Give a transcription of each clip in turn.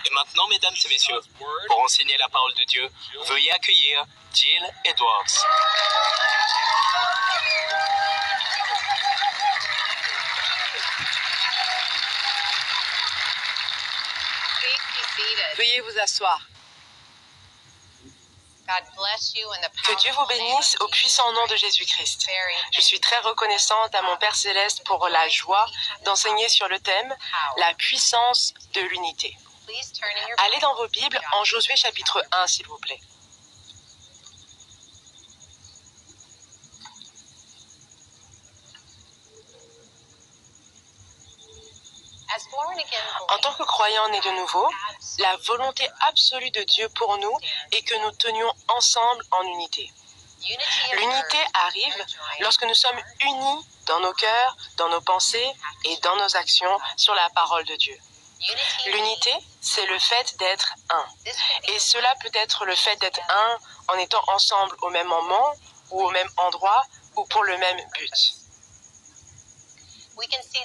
Et maintenant, mesdames et messieurs, pour enseigner la parole de Dieu, veuillez accueillir Jill Edwards. Veuillez vous asseoir. Que Dieu vous bénisse au puissant nom de Jésus-Christ. Je suis très reconnaissante à mon Père Céleste pour la joie d'enseigner sur le thème « La puissance de l'unité ». Allez dans vos Bibles en Josué chapitre 1, s'il vous plaît. En tant que croyants nés de nouveau, la volonté absolue de Dieu pour nous est que nous tenions ensemble en unité. L'unité arrive lorsque nous sommes unis dans nos cœurs, dans nos pensées et dans nos actions sur la parole de Dieu. L'unité, c'est le fait d'être un. Et cela peut être le fait d'être un en étant ensemble au même moment ou au même endroit ou pour le même but.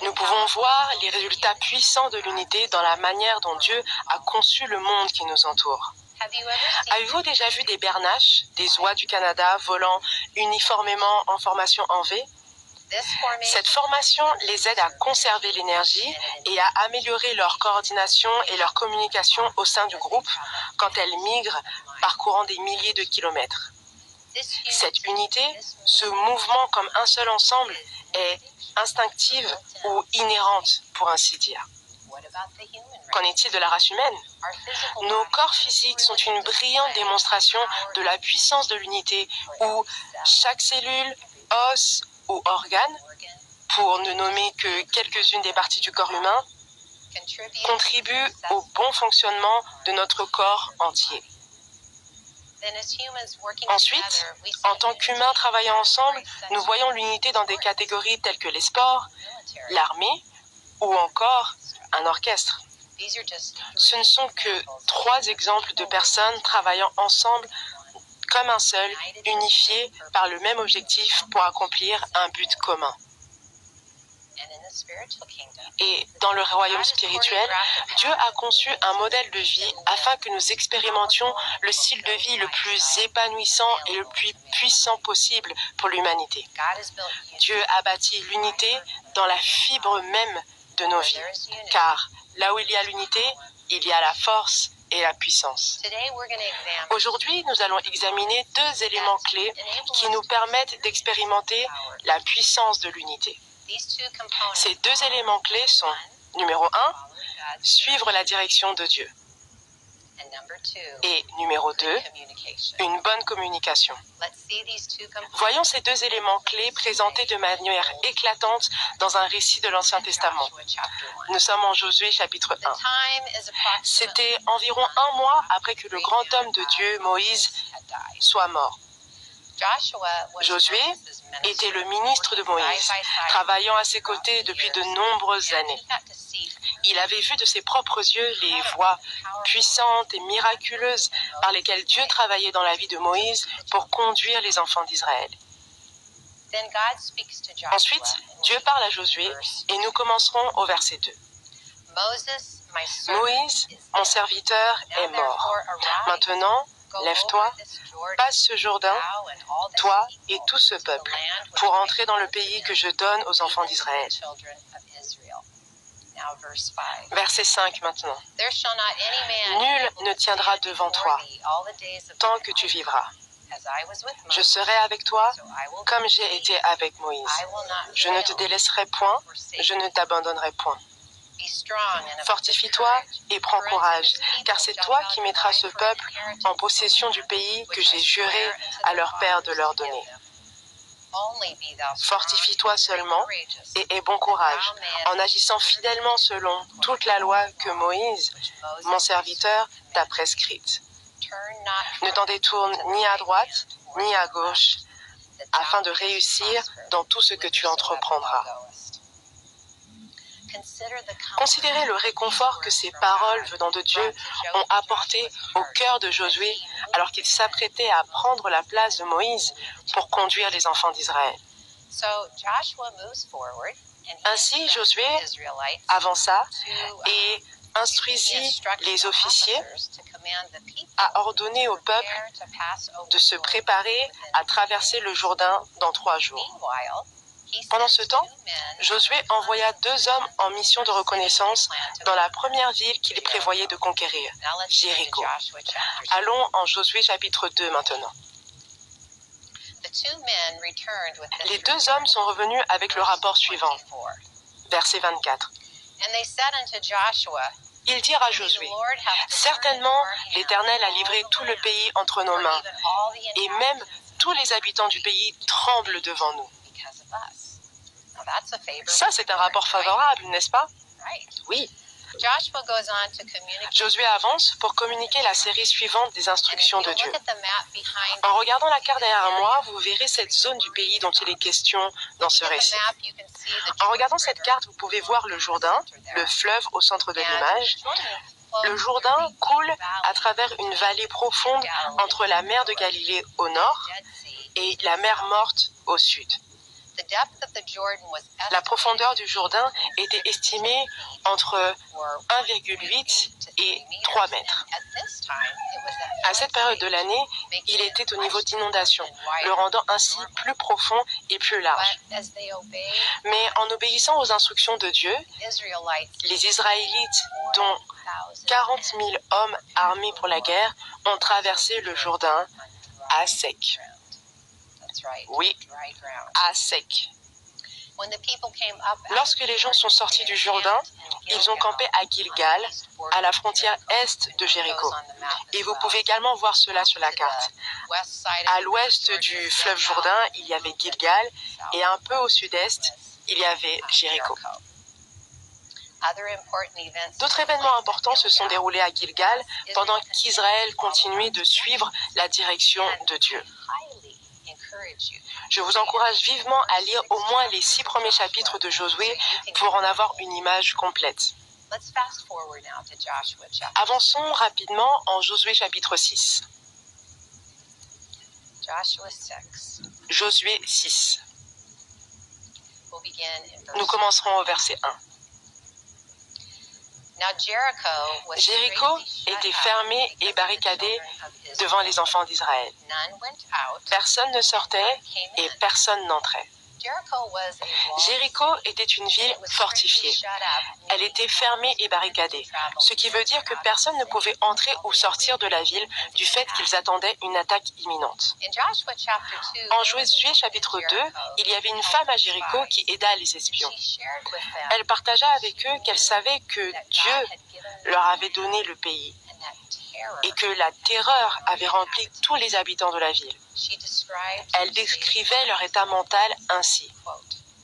Nous pouvons voir les résultats puissants de l'unité dans la manière dont Dieu a conçu le monde qui nous entoure. Avez-vous déjà vu des bernaches, des oies du Canada volant uniformément en formation en V? Cette formation les aide à conserver l'énergie et à améliorer leur coordination et leur communication au sein du groupe quand elles migrent parcourant des milliers de kilomètres. Cette unité, ce mouvement comme un seul ensemble, est instinctive ou inhérente, pour ainsi dire. Qu'en est-il de la race humaine? Nos corps physiques sont une brillante démonstration de la puissance de l'unité où chaque cellule, os ou organe, pour ne nommer que quelques-unes des parties du corps humain, contribue au bon fonctionnement de notre corps entier. Ensuite, en tant qu'humains travaillant ensemble, nous voyons l'unité dans des catégories telles que les sports, l'armée ou encore un orchestre. Ce ne sont que 3 exemples de personnes travaillant ensemble comme un seul, unifiés par le même objectif pour accomplir un but commun. Et dans le royaume spirituel, Dieu a conçu un modèle de vie afin que nous expérimentions le style de vie le plus épanouissant et le plus puissant possible pour l'humanité. Dieu a bâti l'unité dans la fibre même de nos vies, car là où il y a l'unité, il y a la force et la puissance. Aujourd'hui, nous allons examiner 2 éléments clés qui nous permettent d'expérimenter la puissance de l'unité. Ces 2 éléments clés sont, numéro 1, suivre la direction de Dieu. Et numéro 2, une bonne communication. Voyons ces 2 éléments clés présentés de manière éclatante dans un récit de l'Ancien Testament. Nous sommes en Josué chapitre 1. C'était environ 1 mois après que le grand homme de Dieu, Moïse, soit mort. Josué était le ministre de Moïse, travaillant à ses côtés depuis de nombreuses années. Il avait vu de ses propres yeux les voies puissantes et miraculeuses par lesquelles Dieu travaillait dans la vie de Moïse pour conduire les enfants d'Israël. Ensuite, Dieu parle à Josué et nous commencerons au verset 2. Moïse, mon serviteur, est mort. Maintenant, lève-toi, passe ce Jourdain, toi et tout ce peuple, pour entrer dans le pays que je donne aux enfants d'Israël. Verset 5 maintenant. Nul ne tiendra devant toi tant que tu vivras. Je serai avec toi comme j'ai été avec Moïse. Je ne te délaisserai point, je ne t'abandonnerai point. Fortifie-toi et prends courage, car c'est toi qui mettras ce peuple en possession du pays que j'ai juré à leur père de leur donner. Fortifie-toi seulement et aie bon courage, en agissant fidèlement selon toute la loi que Moïse, mon serviteur, t'a prescrite. Ne t'en détourne ni à droite, ni à gauche, afin de réussir dans tout ce que tu entreprendras. Considérez le réconfort que ces paroles venant de Dieu ont apporté au cœur de Josué alors qu'il s'apprêtait à prendre la place de Moïse pour conduire les enfants d'Israël. Ainsi, Josué avança et instruisit les officiers à ordonner au peuple de se préparer à traverser le Jourdain dans 3 jours. Pendant ce temps, Josué envoya 2 hommes en mission de reconnaissance dans la première ville qu'il prévoyait de conquérir, Jéricho. Allons en Josué chapitre 2 maintenant. Les 2 hommes sont revenus avec le rapport suivant, verset 24. Ils dirent à Josué, « Certainement, l'Éternel a livré tout le pays entre nos mains, et même tous les habitants du pays tremblent devant nous. » Ça, c'est un rapport favorable, n'est-ce pas? Oui. Josué avance pour communiquer la série suivante des instructions de Dieu. En regardant la carte derrière moi, vous verrez cette zone du pays dont il est question dans ce récit. En regardant cette carte, vous pouvez voir le Jourdain, le fleuve au centre de l'image. Le Jourdain coule à travers une vallée profonde entre la mer de Galilée au nord et la mer Morte au sud. La profondeur du Jourdain était estimée entre 1,8 et 3 mètres. À cette période de l'année, il était au niveau d'inondation, le rendant ainsi plus profond et plus large. Mais en obéissant aux instructions de Dieu, les Israélites, dont 40 000 hommes armés pour la guerre, ont traversé le Jourdain à sec. Oui, à sec. Lorsque les gens sont sortis du Jourdain, ils ont campé à Gilgal, à la frontière est de Jéricho. Et vous pouvez également voir cela sur la carte. À l'ouest du fleuve Jourdain, il y avait Gilgal, et un peu au sud-est, il y avait Jéricho. D'autres événements importants se sont déroulés à Gilgal pendant qu'Israël continuait de suivre la direction de Dieu. Je vous encourage vivement à lire au moins les 6 premiers chapitres de Josué pour en avoir une image complète. Avançons rapidement en Josué chapitre 6. Josué 6. Nous commencerons au verset 1. Jéricho était fermé et barricadé devant les enfants d'Israël. Personne ne sortait et personne n'entrait. Jéricho était une ville fortifiée. Elle était fermée et barricadée, ce qui veut dire que personne ne pouvait entrer ou sortir de la ville du fait qu'ils attendaient une attaque imminente. En Josué chapitre 2, il y avait une femme à Jéricho qui aida les espions. Elle partagea avec eux qu'elle savait que Dieu leur avait donné le pays et que la terreur avait rempli tous les habitants de la ville. Elle décrivait leur état mental ainsi,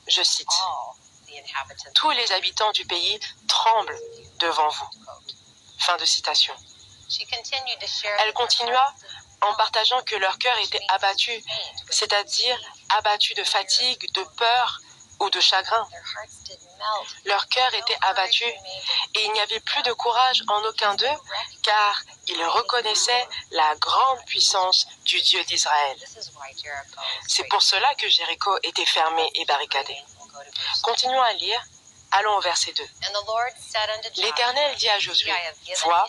je cite, « Tous les habitants du pays tremblent devant vous. » Fin de citation. Elle continua en partageant que leur cœur était abattu, c'est-à-dire abattu de fatigue, de peur ou de chagrin. Leur cœur était abattu et il n'y avait plus de courage en aucun d'eux car ils reconnaissaient la grande puissance du Dieu d'Israël. C'est pour cela que Jéricho était fermé et barricadé. Continuons à lire. Allons au verset 2. L'Éternel dit à Josué, « Vois,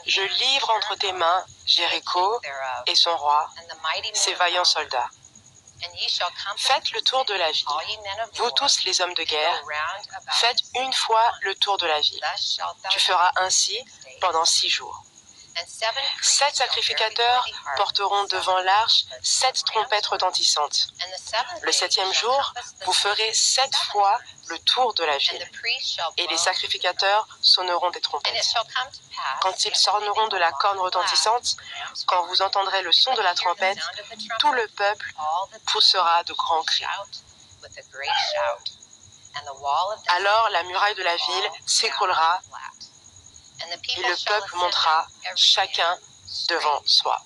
je livre entre tes mains Jéricho et son roi, ses vaillants soldats. Faites le tour de la ville. Vous tous les hommes de guerre, faites une fois le tour de la ville. Tu feras ainsi pendant 6 jours. 7 sacrificateurs porteront devant l'arche 7 trompettes retentissantes. Le 7e jour, vous ferez 7 fois le tour de la ville. Et les sacrificateurs sonneront des trompettes. Quand ils sonneront de la corne retentissante, quand vous entendrez le son de la trompette, tout le peuple poussera de grands cris. Alors la muraille de la ville s'écroulera et le peuple montera chacun devant soi.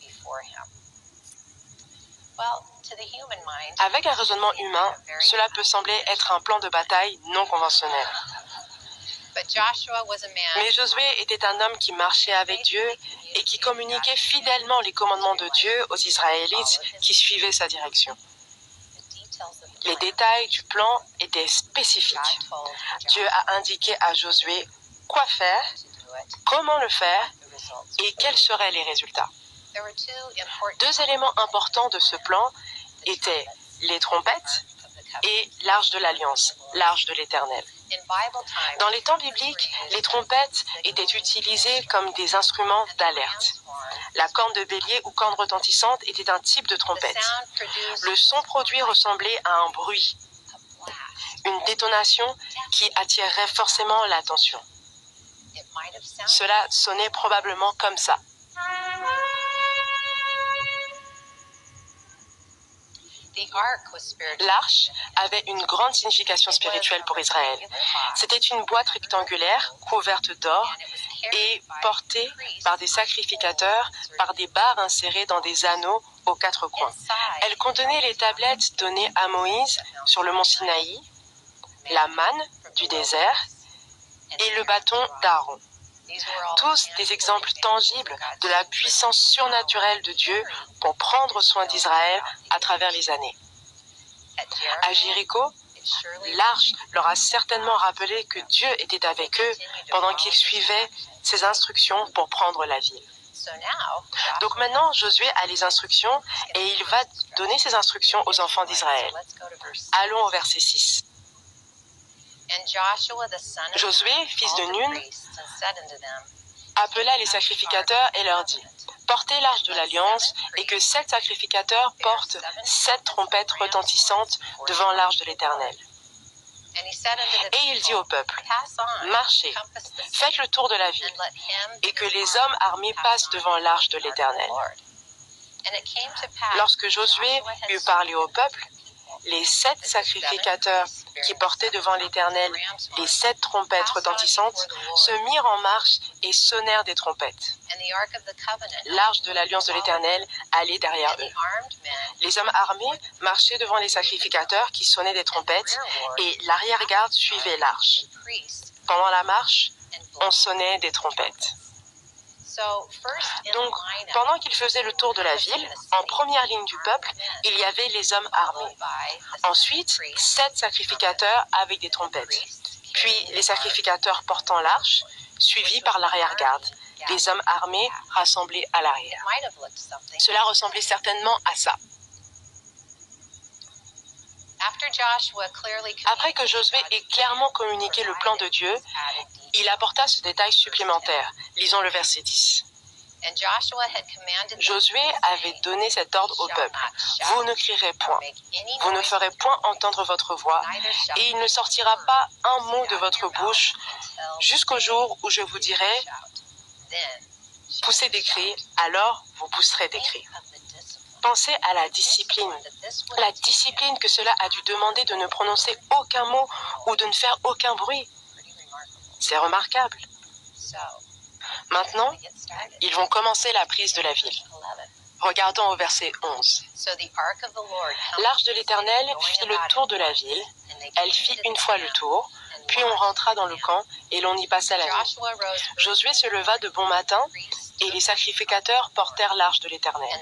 Avec un raisonnement humain, cela peut sembler être un plan de bataille non conventionnel. Mais Josué était un homme qui marchait avec Dieu et qui communiquait fidèlement les commandements de Dieu aux Israélites qui suivaient sa direction. Les détails du plan étaient spécifiques. Dieu a indiqué à Josué quoi faire Comment le faire et quels seraient les résultats? Deux éléments importants de ce plan étaient les trompettes et l'arche de l'Alliance, l'arche de l'Éternel. Dans les temps bibliques, les trompettes étaient utilisées comme des instruments d'alerte. La corne de bélier ou corne retentissante était un type de trompette. Le son produit ressemblait à un bruit, une détonation qui attirerait forcément l'attention. Cela sonnait probablement comme ça. L'arche avait une grande signification spirituelle pour Israël. C'était une boîte rectangulaire couverte d'or et portée par des sacrificateurs par des barres insérées dans des anneaux aux quatre coins. Elle contenait les tablettes données à Moïse sur le mont Sinaï, la manne du désert et le bâton d'Aaron. Tous des exemples tangibles de la puissance surnaturelle de Dieu pour prendre soin d'Israël à travers les années. À Jéricho, l'arche leur a certainement rappelé que Dieu était avec eux pendant qu'ils suivaient ses instructions pour prendre la ville. Donc maintenant, Josué a les instructions et il va donner ses instructions aux enfants d'Israël. Allons au verset 6. Josué, fils de Nun, appela les sacrificateurs et leur dit: portez l'arche de l'Alliance et que 7 sacrificateurs portent 7 trompettes retentissantes devant l'arche de l'Éternel. Et il dit au peuple: marchez, faites le tour de la ville et que les hommes armés passent devant l'arche de l'Éternel. Lorsque Josué eut parlé au peuple, les 7 sacrificateurs qui portaient devant l'Éternel les 7 trompettes retentissantes se mirent en marche et sonnèrent des trompettes. L'arche de l'Alliance de l'Éternel allait derrière eux. Les hommes armés marchaient devant les sacrificateurs qui sonnaient des trompettes et l'arrière-garde suivait l'arche. Pendant la marche, on sonnait des trompettes. Donc, pendant qu'ils faisaient le tour de la ville, en première ligne du peuple, il y avait les hommes armés. Ensuite, 7 sacrificateurs avec des trompettes. Puis, les sacrificateurs portant l'arche, suivis par l'arrière-garde, les hommes armés rassemblés à l'arrière. Cela ressemblait certainement à ça. Après que Josué ait clairement communiqué le plan de Dieu, il apporta ce détail supplémentaire. Lisons le verset 10. Josué avait donné cet ordre au peuple: vous ne crierez point, vous ne ferez point entendre votre voix, et il ne sortira pas un mot de votre bouche jusqu'au jour où je vous dirai: poussez des cris, alors vous pousserez des cris. Pensez à la discipline que cela a dû demander de ne prononcer aucun mot ou de ne faire aucun bruit. C'est remarquable. Maintenant, ils vont commencer la prise de la ville. Regardons au verset 11. L'arche de l'Éternel fit le tour de la ville. Elle fit une fois le tour, puis on rentra dans le camp et l'on y passa la nuit. Josué se leva de bon matin et les sacrificateurs portèrent l'arche de l'Éternel.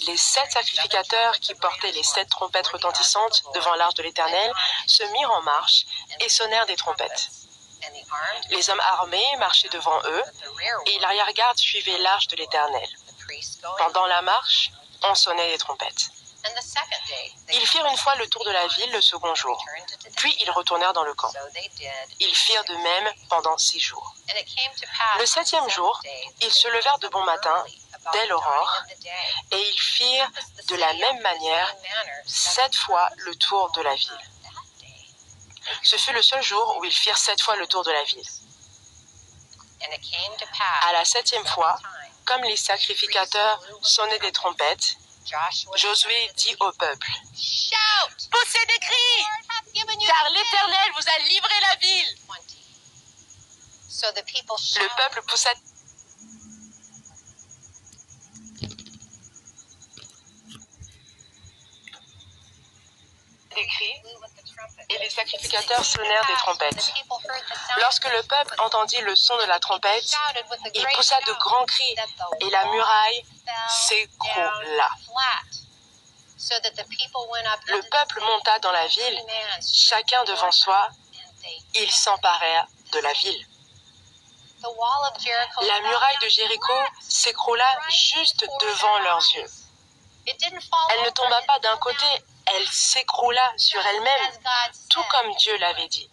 Les 7 sacrificateurs qui portaient les 7 trompettes retentissantes devant l'arche de l'Éternel se mirent en marche et sonnèrent des trompettes. Les hommes armés marchaient devant eux et l'arrière-garde suivait l'arche de l'Éternel. Pendant la marche, on sonnait des trompettes. Ils firent une fois le tour de la ville le second jour, puis ils retournèrent dans le camp. Ils firent de même pendant 6 jours. Le 7e jour, ils se levèrent de bon matin, dès l'aurore, et ils firent de la même manière 7 fois le tour de la ville. Ce fut le seul jour où ils firent 7 fois le tour de la ville. À la 7e fois, comme les sacrificateurs sonnaient des trompettes, Josué dit au peuple: poussez des cris, car l'Éternel vous a livré la ville. Le peuple poussa des cris et les sacrificateurs sonnèrent des trompettes. Lorsque le peuple entendit le son de la trompette, il poussa de grands cris et la muraille s'écroula. Le peuple monta dans la ville, chacun devant soi, ils s'emparèrent de la ville. La muraille de Jéricho s'écroula juste devant leurs yeux. Elle ne tomba pas d'un côté, elle s'écroula sur elle-même, tout comme Dieu l'avait dit.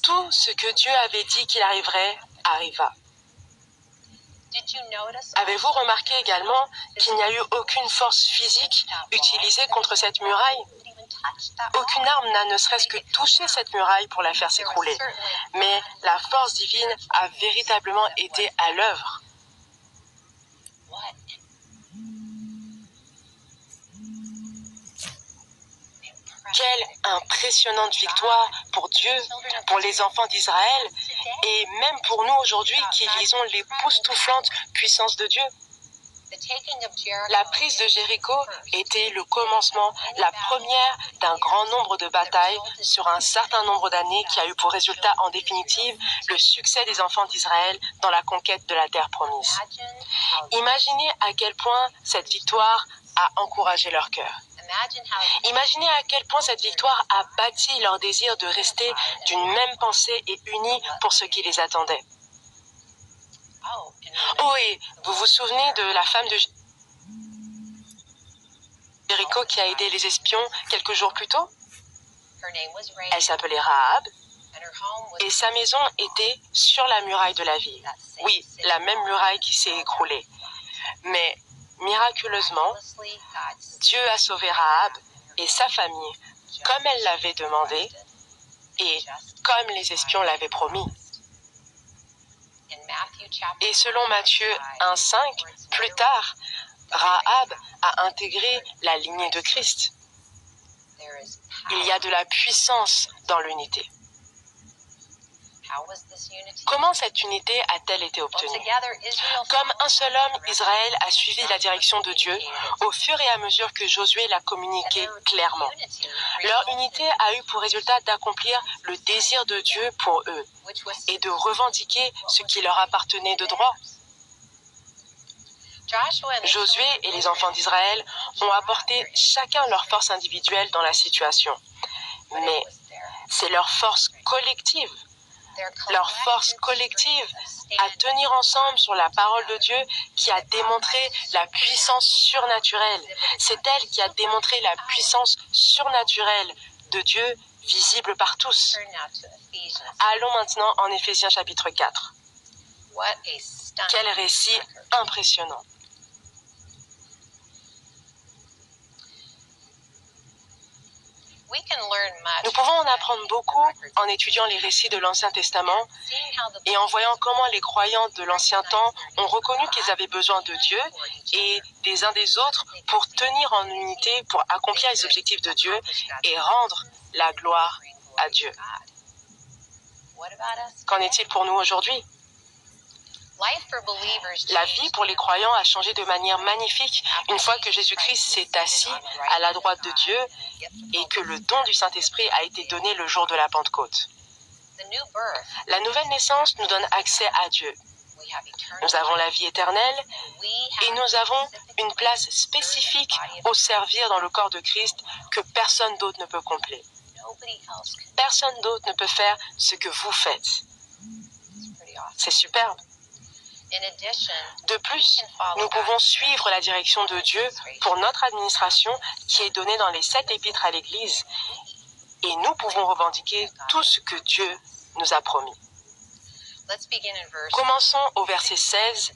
Tout ce que Dieu avait dit qu'il arriverait, arriva. Avez-vous remarqué également qu'il n'y a eu aucune force physique utilisée contre cette muraille? Aucune arme n'a ne serait-ce que touché cette muraille pour la faire s'écrouler. Mais la force divine a véritablement été à l'œuvre. Quelle impressionnante victoire pour Dieu, pour les enfants d'Israël et même pour nous aujourd'hui qui lisons l'époustouflante puissance de Dieu. La prise de Jéricho était le commencement, la première d'un grand nombre de batailles sur un certain nombre d'années qui a eu pour résultat en définitive le succès des enfants d'Israël dans la conquête de la terre promise. Imaginez à quel point cette victoire a encouragé leur cœur. Imaginez à quel point cette victoire a bâti leur désir de rester d'une même pensée et unis pour ce qui les attendait. Oh, et vous vous souvenez de la femme de Jéricho qui a aidé les espions quelques jours plus tôt? Elle s'appelait Rahab et sa maison était sur la muraille de la ville. Oui, la même muraille qui s'est écroulée. Mais miraculeusement, Dieu a sauvé Rahab et sa famille comme elle l'avait demandé et comme les espions l'avaient promis. Et selon Matthieu 1,5, plus tard, Rahab a intégré la lignée de Christ. Il y a de la puissance dans l'unité. Comment cette unité a-t-elle été obtenue? Comme un seul homme, Israël a suivi la direction de Dieu au fur et à mesure que Josué l'a communiqué clairement. Leur unité a eu pour résultat d'accomplir le désir de Dieu pour eux et de revendiquer ce qui leur appartenait de droit. Josué et les enfants d'Israël ont apporté chacun leur force individuelle dans la situation. Mais c'est leur force collective à tenir ensemble sur la parole de Dieu qui a démontré la puissance surnaturelle. C'est elle qui a démontré la puissance surnaturelle de Dieu visible par tous. Allons maintenant en Éphésiens chapitre 4. Quel récit impressionnant! Nous pouvons en apprendre beaucoup en étudiant les récits de l'Ancien Testament et en voyant comment les croyants de l'Ancien Temps ont reconnu qu'ils avaient besoin de Dieu et des uns des autres pour tenir en unité, pour accomplir les objectifs de Dieu et rendre la gloire à Dieu. Qu'en est-il pour nous aujourd'hui? La vie pour les croyants a changé de manière magnifique une fois que Jésus-Christ s'est assis à la droite de Dieu et que le don du Saint-Esprit a été donné le jour de la Pentecôte. La nouvelle naissance nous donne accès à Dieu. Nous avons la vie éternelle et nous avons une place spécifique au servir dans le corps de Christ que personne d'autre ne peut combler. Personne d'autre ne peut faire ce que vous faites. C'est superbe. De plus, nous pouvons suivre la direction de Dieu pour notre administration qui est donnée dans les 7 épîtres à l'Église et nous pouvons revendiquer tout ce que Dieu nous a promis. Commençons au verset 16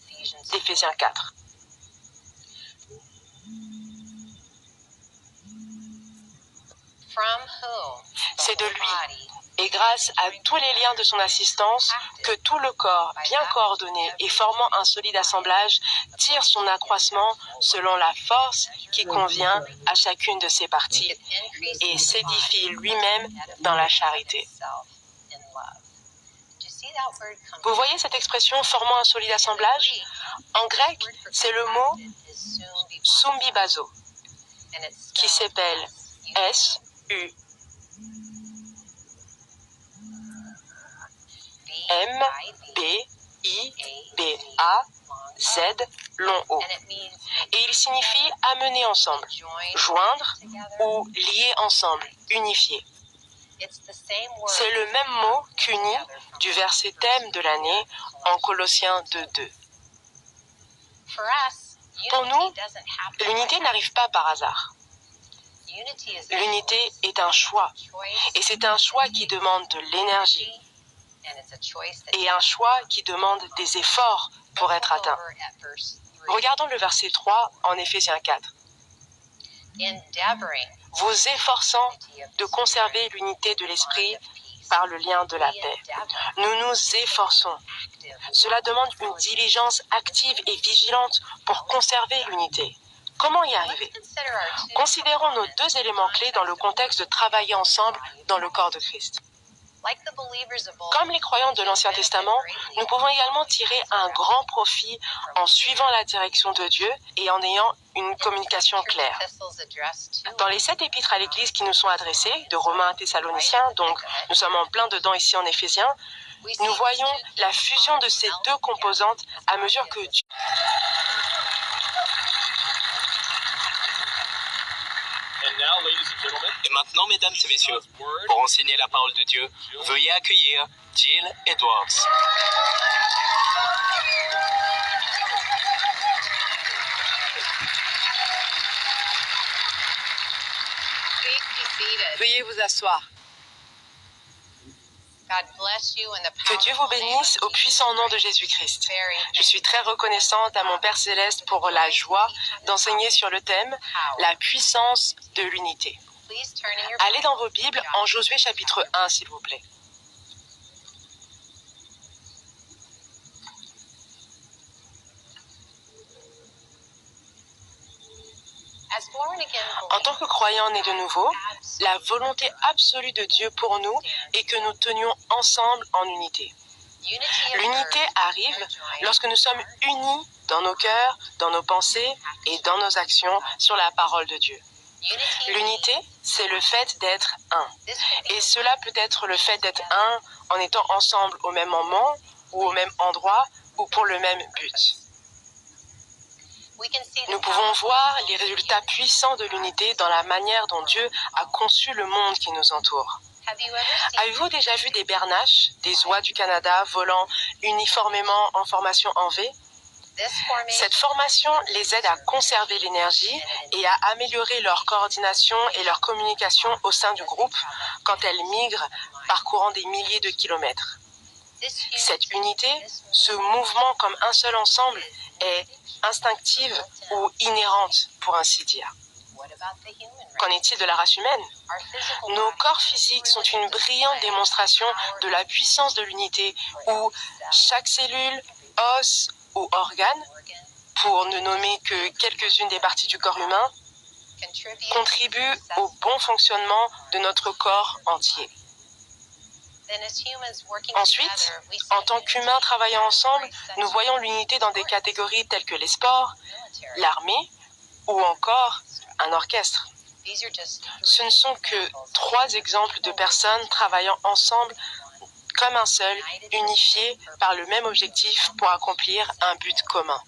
d'Éphésiens 4. C'est de lui, et grâce à tous les liens de son assistance, que tout le corps, bien coordonné et formant un solide assemblage, tire son accroissement selon la force qui convient à chacune de ses parties et s'édifie lui-même dans la charité. Vous voyez cette expression « formant un solide assemblage » ? En grec, c'est le mot « sumbibazo » qui s'appelle S-U M-B-I-B-A-Z long O. Et il signifie amener ensemble, joindre ou lier ensemble, unifier. C'est le même mot qu'uni du verset thème de l'année en Colossiens 2:2. Pour nous, l'unité n'arrive pas par hasard. L'unité est un choix, et c'est un choix qui demande de l'énergie, et un choix qui demande des efforts pour être atteint. Regardons le verset 3 en Éphésiens 4. Vous efforçant de conserver l'unité de l'esprit par le lien de la paix. Nous nous efforçons. Cela demande une diligence active et vigilante pour conserver l'unité. Comment y arriver? Considérons nos deux éléments clés dans le contexte de travailler ensemble dans le corps de Christ. Comme les croyants de l'Ancien Testament, nous pouvons également tirer un grand profit en suivant la direction de Dieu et en ayant une communication claire. Dans les 7 épîtres à l'Église qui nous sont adressées, de Romains à Thessaloniciens, donc nous sommes en plein dedans ici en Éphésiens, nous voyons la fusion de ces deux composantes à mesure que Dieu... Et maintenant, mesdames et messieurs, pour enseigner la parole de Dieu, veuillez accueillir Jill Edwards. Veuillez vous asseoir. Que Dieu vous bénisse au puissant nom de Jésus-Christ. Je suis très reconnaissante à mon Père Céleste pour la joie d'enseigner sur le thème « La puissance de l'unité ». Allez dans vos Bibles en Josué chapitre 1, s'il vous plaît. En tant que croyants nés de nouveau, la volonté absolue de Dieu pour nous est que nous tenions ensemble en unité. L'unité arrive lorsque nous sommes unis dans nos cœurs, dans nos pensées et dans nos actions sur la parole de Dieu. L'unité, c'est le fait d'être un. Et cela peut être le fait d'être un en étant ensemble au même moment ou au même endroit ou pour le même but. Nous pouvons voir les résultats puissants de l'unité dans la manière dont Dieu a conçu le monde qui nous entoure. Avez-vous déjà vu des bernaches, des oies du Canada volant uniformément en formation en V? Cette formation les aide à conserver l'énergie et à améliorer leur coordination et leur communication au sein du groupe quand elles migrent parcourant des milliers de kilomètres. Cette unité, ce mouvement comme un seul ensemble, est instinctive ou inhérente, pour ainsi dire. Qu'en est-il de la race humaine? Nos corps physiques sont une brillante démonstration de la puissance de l'unité où chaque cellule, os ou organe, pour ne nommer que quelques-unes des parties du corps humain, contribue au bon fonctionnement de notre corps entier. Ensuite, en tant qu'humains travaillant ensemble, nous voyons l'unité dans des catégories telles que les sports, l'armée ou encore un orchestre. Ce ne sont que 3 exemples de personnes travaillant ensemble comme un seul, unifiés par le même objectif pour accomplir un but commun.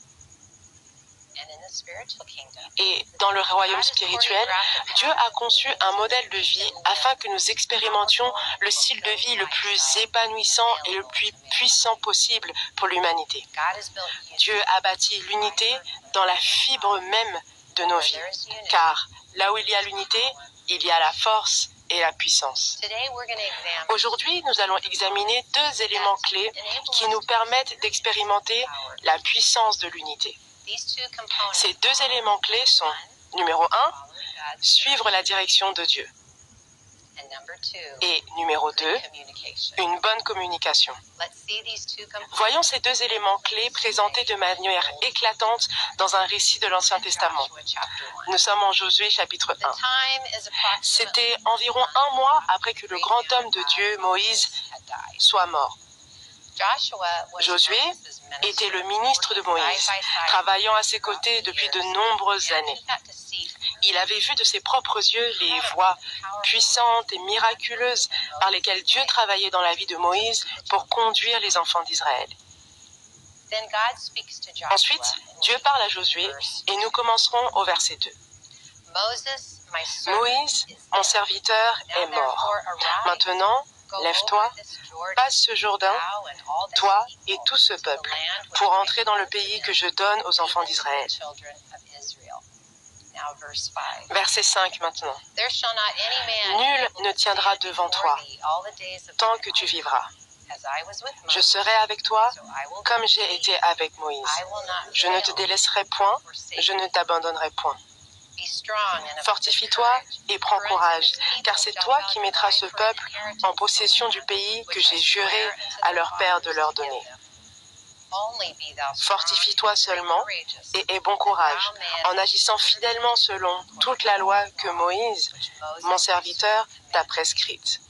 Et dans le royaume spirituel, Dieu a conçu un modèle de vie afin que nous expérimentions le style de vie le plus épanouissant et le plus puissant possible pour l'humanité. Dieu a bâti l'unité dans la fibre même de nos vies, car là où il y a l'unité, il y a la force et la puissance. Aujourd'hui, nous allons examiner 2 éléments clés qui nous permettent d'expérimenter la puissance de l'unité. Ces 2 éléments clés sont, numéro 1, suivre la direction de Dieu. Et numéro 2, une bonne communication. Voyons ces 2 éléments clés présentés de manière éclatante dans un récit de l'Ancien Testament. Nous sommes en Josué chapitre 1. C'était environ 1 mois après que le grand homme de Dieu, Moïse, soit mort. Josué était le ministre de Moïse, travaillant à ses côtés depuis de nombreuses années. Il avait vu de ses propres yeux les voies puissantes et miraculeuses par lesquelles Dieu travaillait dans la vie de Moïse pour conduire les enfants d'Israël. Ensuite, Dieu parle à Josué et nous commencerons au verset 2. Moïse, mon serviteur, est mort. Maintenant, lève-toi, passe ce Jourdain, toi et tout ce peuple, pour entrer dans le pays que je donne aux enfants d'Israël. Verset 5 maintenant. Nul ne tiendra devant toi tant que tu vivras. Je serai avec toi comme j'ai été avec Moïse. Je ne te délaisserai point, je ne t'abandonnerai point. Fortifie-toi et prends courage, car c'est toi qui mettras ce peuple en possession du pays que j'ai juré à leur père de leur donner. Fortifie-toi seulement et aie bon courage, en agissant fidèlement selon toute la loi que Moïse, mon serviteur, t'a prescrite.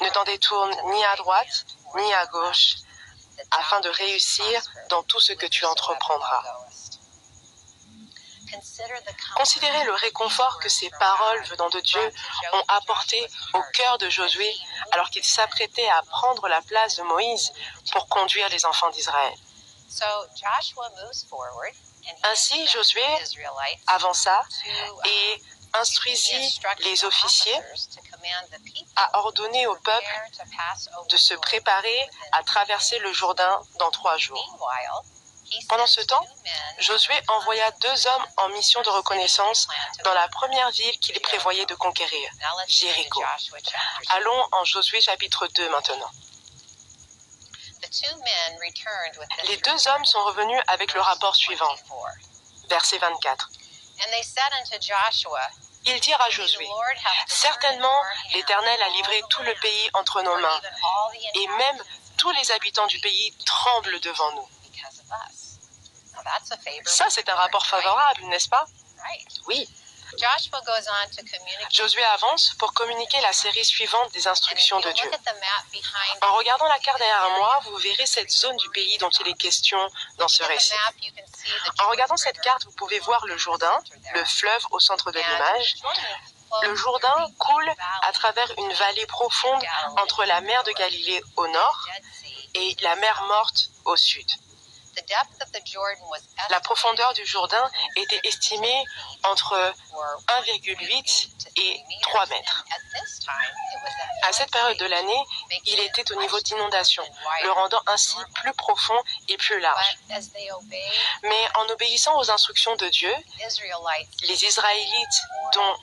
Ne t'en détourne ni à droite ni à gauche, afin de réussir dans tout ce que tu entreprendras. Considérez le réconfort que ces paroles venant de Dieu ont apporté au cœur de Josué alors qu'il s'apprêtait à prendre la place de Moïse pour conduire les enfants d'Israël. Ainsi, Josué avança et instruisit les officiers à ordonner au peuple de se préparer à traverser le Jourdain dans 3 jours. Pendant ce temps, Josué envoya 2 hommes en mission de reconnaissance dans la première ville qu'il prévoyait de conquérir, Jéricho. Allons en Josué chapitre 2 maintenant. Les 2 hommes sont revenus avec le rapport suivant, verset 24. Ils dirent à Josué, « Certainement, l'Éternel a livré tout le pays entre nos mains, et même tous les habitants du pays tremblent devant nous. » Ça, c'est un rapport favorable, n'est-ce pas? Oui. Josué avance pour communiquer la série suivante des instructions de Dieu. En regardant la carte derrière moi, vous verrez cette zone du pays dont il est question dans ce récit. En regardant cette carte, vous pouvez voir le Jourdain, le fleuve au centre de l'image. Le Jourdain coule à travers une vallée profonde entre la mer de Galilée au nord et la mer Morte au sud. La profondeur du Jourdain était estimée entre 1,8 et 3 mètres. À cette période de l'année, il était au niveau d'inondation, le rendant ainsi plus profond et plus large. Mais en obéissant aux instructions de Dieu, les Israélites, dont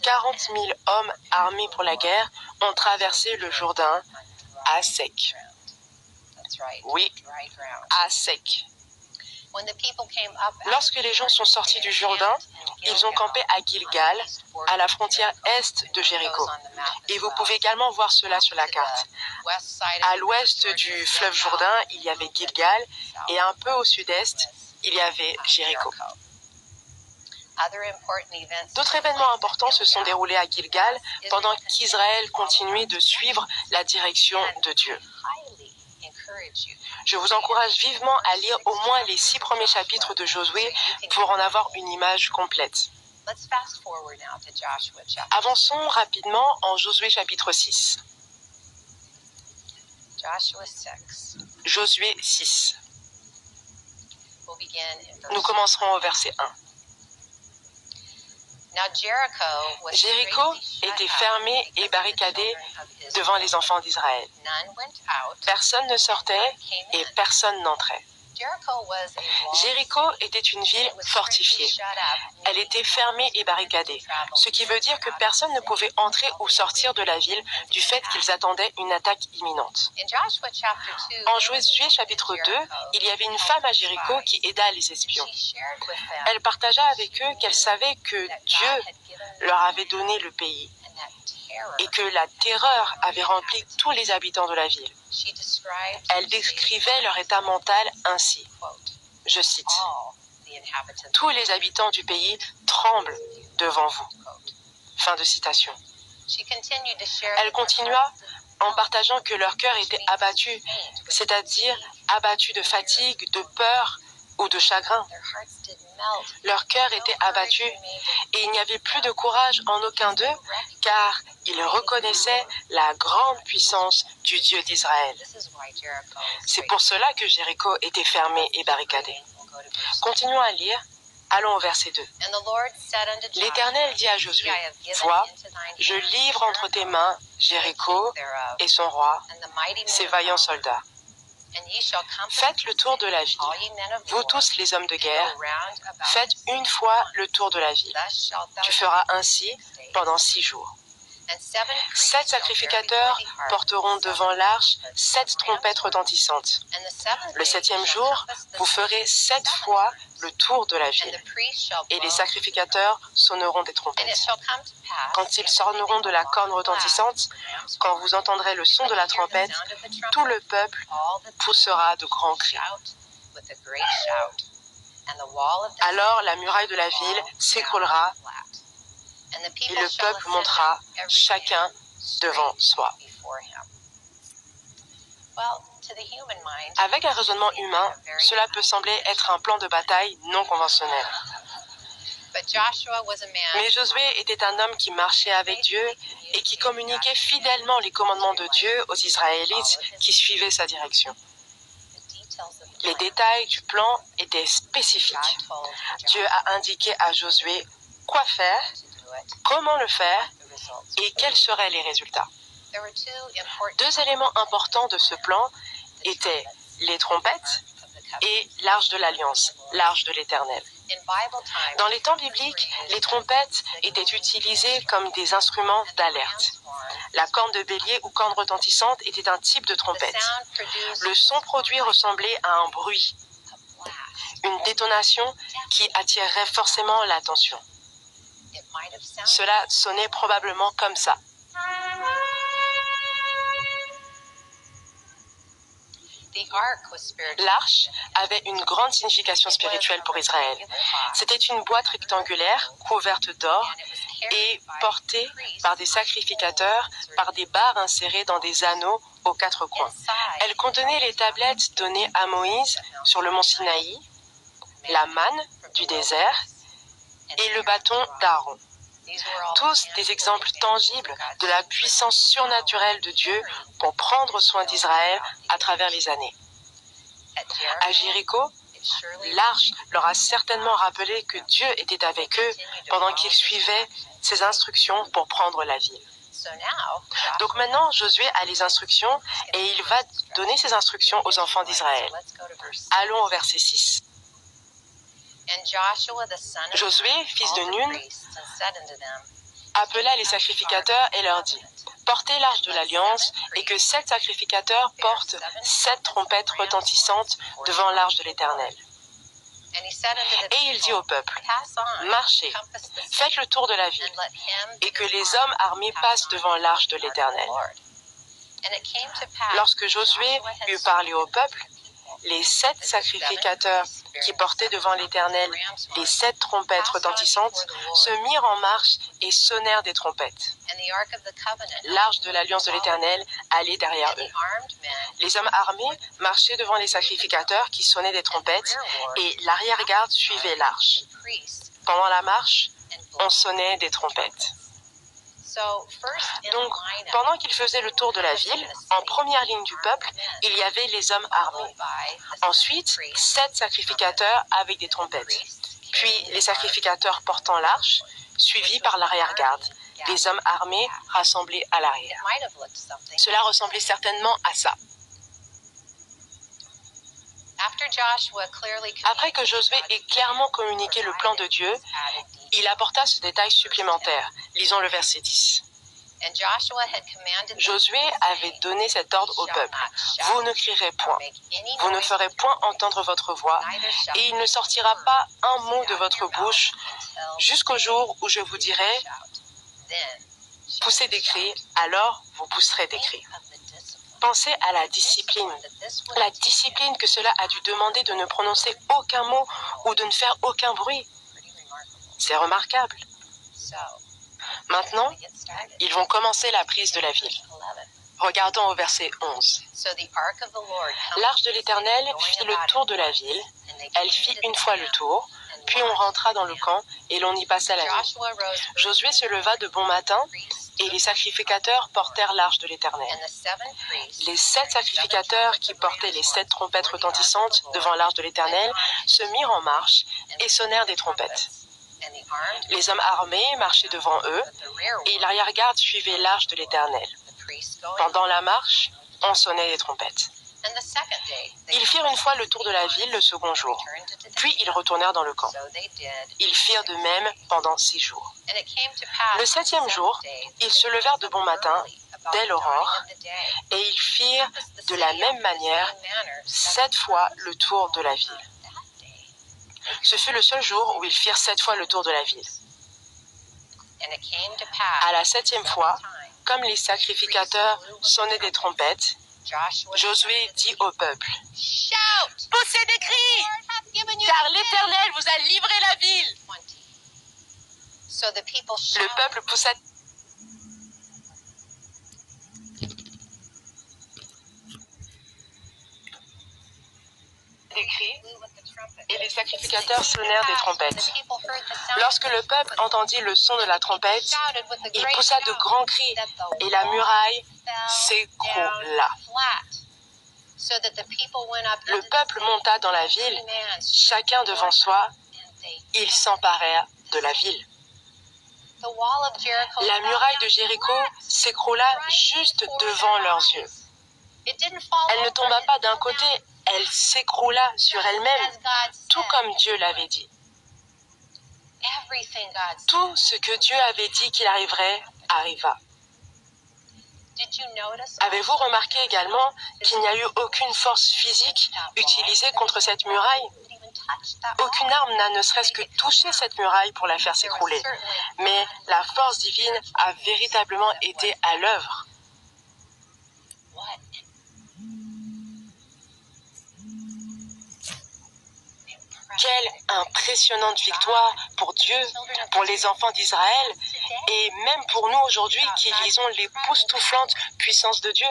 40 000 hommes armés pour la guerre, ont traversé le Jourdain à sec. Oui, à sec. Lorsque les gens sont sortis du Jourdain, ils ont campé à Gilgal, à la frontière est de Jéricho. Et vous pouvez également voir cela sur la carte. À l'ouest du fleuve Jourdain, il y avait Gilgal, et un peu au sud-est, il y avait Jéricho. D'autres événements importants se sont déroulés à Gilgal pendant qu'Israël continuait de suivre la direction de Dieu. Je vous encourage vivement à lire au moins les 6 premiers chapitres de Josué pour en avoir une image complète. Avançons rapidement en Josué chapitre 6. Josué 6. Nous commencerons au verset 1. Jéricho était fermé et barricadé devant les enfants d'Israël. Personne ne sortait et personne n'entrait. Jéricho était une ville fortifiée. Elle était fermée et barricadée, ce qui veut dire que personne ne pouvait entrer ou sortir de la ville du fait qu'ils attendaient une attaque imminente. En Josué chapitre 2, il y avait une femme à Jéricho qui aida les espions. Elle partagea avec eux qu'elle savait que Dieu leur avait donné le pays et que la terreur avait rempli tous les habitants de la ville. Elle décrivait leur état mental ainsi, je cite, « Tous les habitants du pays tremblent devant vous. » Fin de citation. Elle continua en partageant que leur cœur était abattu, c'est-à-dire abattu de fatigue, de peur ou de chagrin. Leur cœur était abattu et il n'y avait plus de courage en aucun d'eux car ils reconnaissaient la grande puissance du Dieu d'Israël. C'est pour cela que Jéricho était fermé et barricadé. Continuons à lire Allons au verset 2. L'Éternel dit à Josué, « Vois, je livre entre tes mains Jéricho et son roi, ses vaillants soldats. Faites le tour de la ville. Vous tous les hommes de guerre, faites une fois le tour de la ville. Tu feras ainsi pendant 6 jours. 7 sacrificateurs porteront devant l'arche 7 trompettes retentissantes. Le 7e jour, vous ferez 7 fois le tour de la ville, et les sacrificateurs sonneront des trompettes. Quand ils sonneront de la corne retentissante, quand vous entendrez le son de la trompette, tout le peuple poussera de grands cris. Alors la muraille de la ville s'écroulera, et le peuple montera chacun devant soi. Avec un raisonnement humain, cela peut sembler être un plan de bataille non conventionnel. Mais Josué était un homme qui marchait avec Dieu et qui communiquait fidèlement les commandements de Dieu aux Israélites qui suivaient sa direction. Les détails du plan étaient spécifiques. Dieu a indiqué à Josué quoi faire, comment le faire et quels seraient les résultats. 2 éléments importants de ce plan étaient les trompettes et l'arche de l'Alliance, l'arche de l'Éternel. Dans les temps bibliques, les trompettes étaient utilisées comme des instruments d'alerte. La corne de bélier ou corne retentissante était un type de trompette. Le son produit ressemblait à un bruit, une détonation qui attirerait forcément l'attention. Cela sonnait probablement comme ça. L'arche avait une grande signification spirituelle pour Israël. C'était une boîte rectangulaire couverte d'or et portée par des sacrificateurs par des barres insérées dans des anneaux aux 4 coins. Elle contenait les tablettes données à Moïse sur le mont Sinaï, la manne du désert et le bâton d'Aaron. Tous des exemples tangibles de la puissance surnaturelle de Dieu pour prendre soin d'Israël à travers les années. À Jéricho, l'arche leur a certainement rappelé que Dieu était avec eux pendant qu'ils suivaient ses instructions pour prendre la ville. Donc maintenant, Josué a les instructions et il va donner ses instructions aux enfants d'Israël. Allons au verset 6. Josué, fils de Nun, appela les sacrificateurs et leur dit, « Portez l'arche de l'Alliance et que 7 sacrificateurs portent 7 trompettes retentissantes devant l'arche de l'Éternel. » Et il dit au peuple, « Marchez, faites le tour de la ville, et que les hommes armés passent devant l'arche de l'Éternel. » Lorsque Josué eut parlé au peuple, les 7 sacrificateurs qui portaient devant l'Éternel les 7 trompettes retentissantes se mirent en marche et sonnèrent des trompettes. L'arche de l'Alliance de l'Éternel allait derrière eux. Les hommes armés marchaient devant les sacrificateurs qui sonnaient des trompettes et l'arrière-garde suivait l'arche. Pendant la marche, on sonnait des trompettes. Donc, pendant qu'ils faisaient le tour de la ville, en première ligne du peuple, il y avait les hommes armés. Ensuite, 7 sacrificateurs avec des trompettes. Puis, les sacrificateurs portant l'arche, suivis par l'arrière-garde, les hommes armés rassemblés à l'arrière. Cela ressemblait certainement à ça. Après que Josué ait clairement communiqué le plan de Dieu, il apporta ce détail supplémentaire. Lisons le verset 10. Josué avait donné cet ordre au peuple. Vous ne crierez point, vous ne ferez point entendre votre voix, et il ne sortira pas un mot de votre bouche jusqu'au jour où je vous dirai, poussez des cris, alors vous pousserez des cris. Pensez à la discipline que cela a dû demander de ne prononcer aucun mot ou de ne faire aucun bruit. C'est remarquable. Maintenant, ils vont commencer la prise de la ville. Regardons au verset 11. L'arche de l'Éternel fit le tour de la ville. Elle fit une fois le tour, puis on rentra dans le camp et l'on y passa la nuit. Josué se leva de bon matin et les sacrificateurs portèrent l'arche de l'Éternel. Les 7 sacrificateurs qui portaient les 7 trompettes retentissantes devant l'arche de l'Éternel se mirent en marche et sonnèrent des trompettes. Les hommes armés marchaient devant eux et l'arrière-garde suivait l'arche de l'Éternel. Pendant la marche, on sonnait des trompettes. Ils firent une fois le tour de la ville le second jour, puis ils retournèrent dans le camp. Ils firent de même pendant 6 jours. Le 7e jour, ils se levèrent de bon matin, dès l'aurore, et ils firent de la même manière 7 fois le tour de la ville. Ce fut le seul jour où ils firent 7 fois le tour de la ville. À la 7e fois, comme les sacrificateurs sonnaient des trompettes, Josué dit au peuple, « Poussez des cris, car l'Éternel vous a livré la ville. » Le peuple poussa des cris et les sacrificateurs sonnèrent des trompettes. Lorsque le peuple entendit le son de la trompette, il poussa de grands cris et la muraille s'écroula. Le peuple monta dans la ville, chacun devant soi, ils s'emparèrent de la ville. La muraille de Jéricho s'écroula juste devant leurs yeux. Elle ne tomba pas d'un côté, elle s'écroula sur elle-même, tout comme Dieu l'avait dit. Tout ce que Dieu avait dit qu'il arriverait, arriva. Avez-vous remarqué également qu'il n'y a eu aucune force physique utilisée contre cette muraille? Aucune arme n'a ne serait-ce que touché cette muraille pour la faire s'écrouler. Mais la force divine a véritablement été à l'œuvre. Quelle impressionnante victoire pour Dieu, pour les enfants d'Israël, et même pour nous aujourd'hui qui lisons l'époustouflante puissance de Dieu.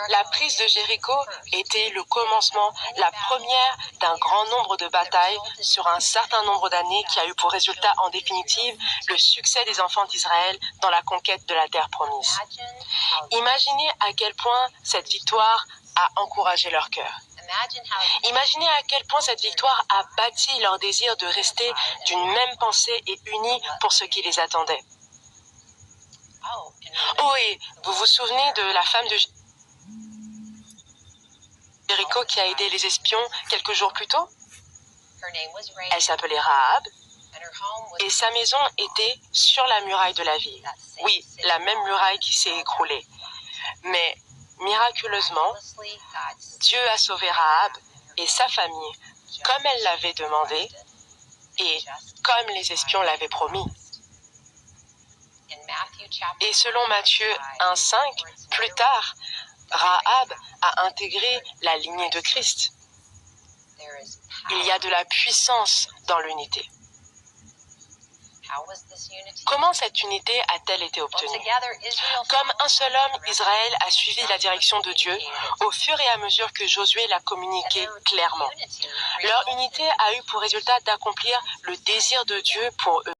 La prise de Jéricho était le commencement, la première d'un grand nombre de batailles sur un certain nombre d'années qui a eu pour résultat en définitive le succès des enfants d'Israël dans la conquête de la terre promise. Imaginez à quel point cette victoire a encouragé leur cœur. Imaginez à quel point cette victoire a bâti leur désir de rester d'une même pensée et unis pour ce qui les attendait. Oh, et vous vous souvenez de la femme de Jéricho qui a aidé les espions quelques jours plus tôt? Elle s'appelait Rahab et sa maison était sur la muraille de la ville. Oui, la même muraille qui s'est écroulée. Mais miraculeusement, Dieu a sauvé Rahab et sa famille comme elle l'avait demandé et comme les espions l'avaient promis. Et selon Matthieu 1,5, plus tard, Rahab a intégré la lignée de Christ. Il y a de la puissance dans l'unité. Comment cette unité a-t-elle été obtenue? Comme un seul homme, Israël a suivi la direction de Dieu au fur et à mesure que Josué l'a communiqué clairement. Leur unité a eu pour résultat d'accomplir le désir de Dieu pour eux.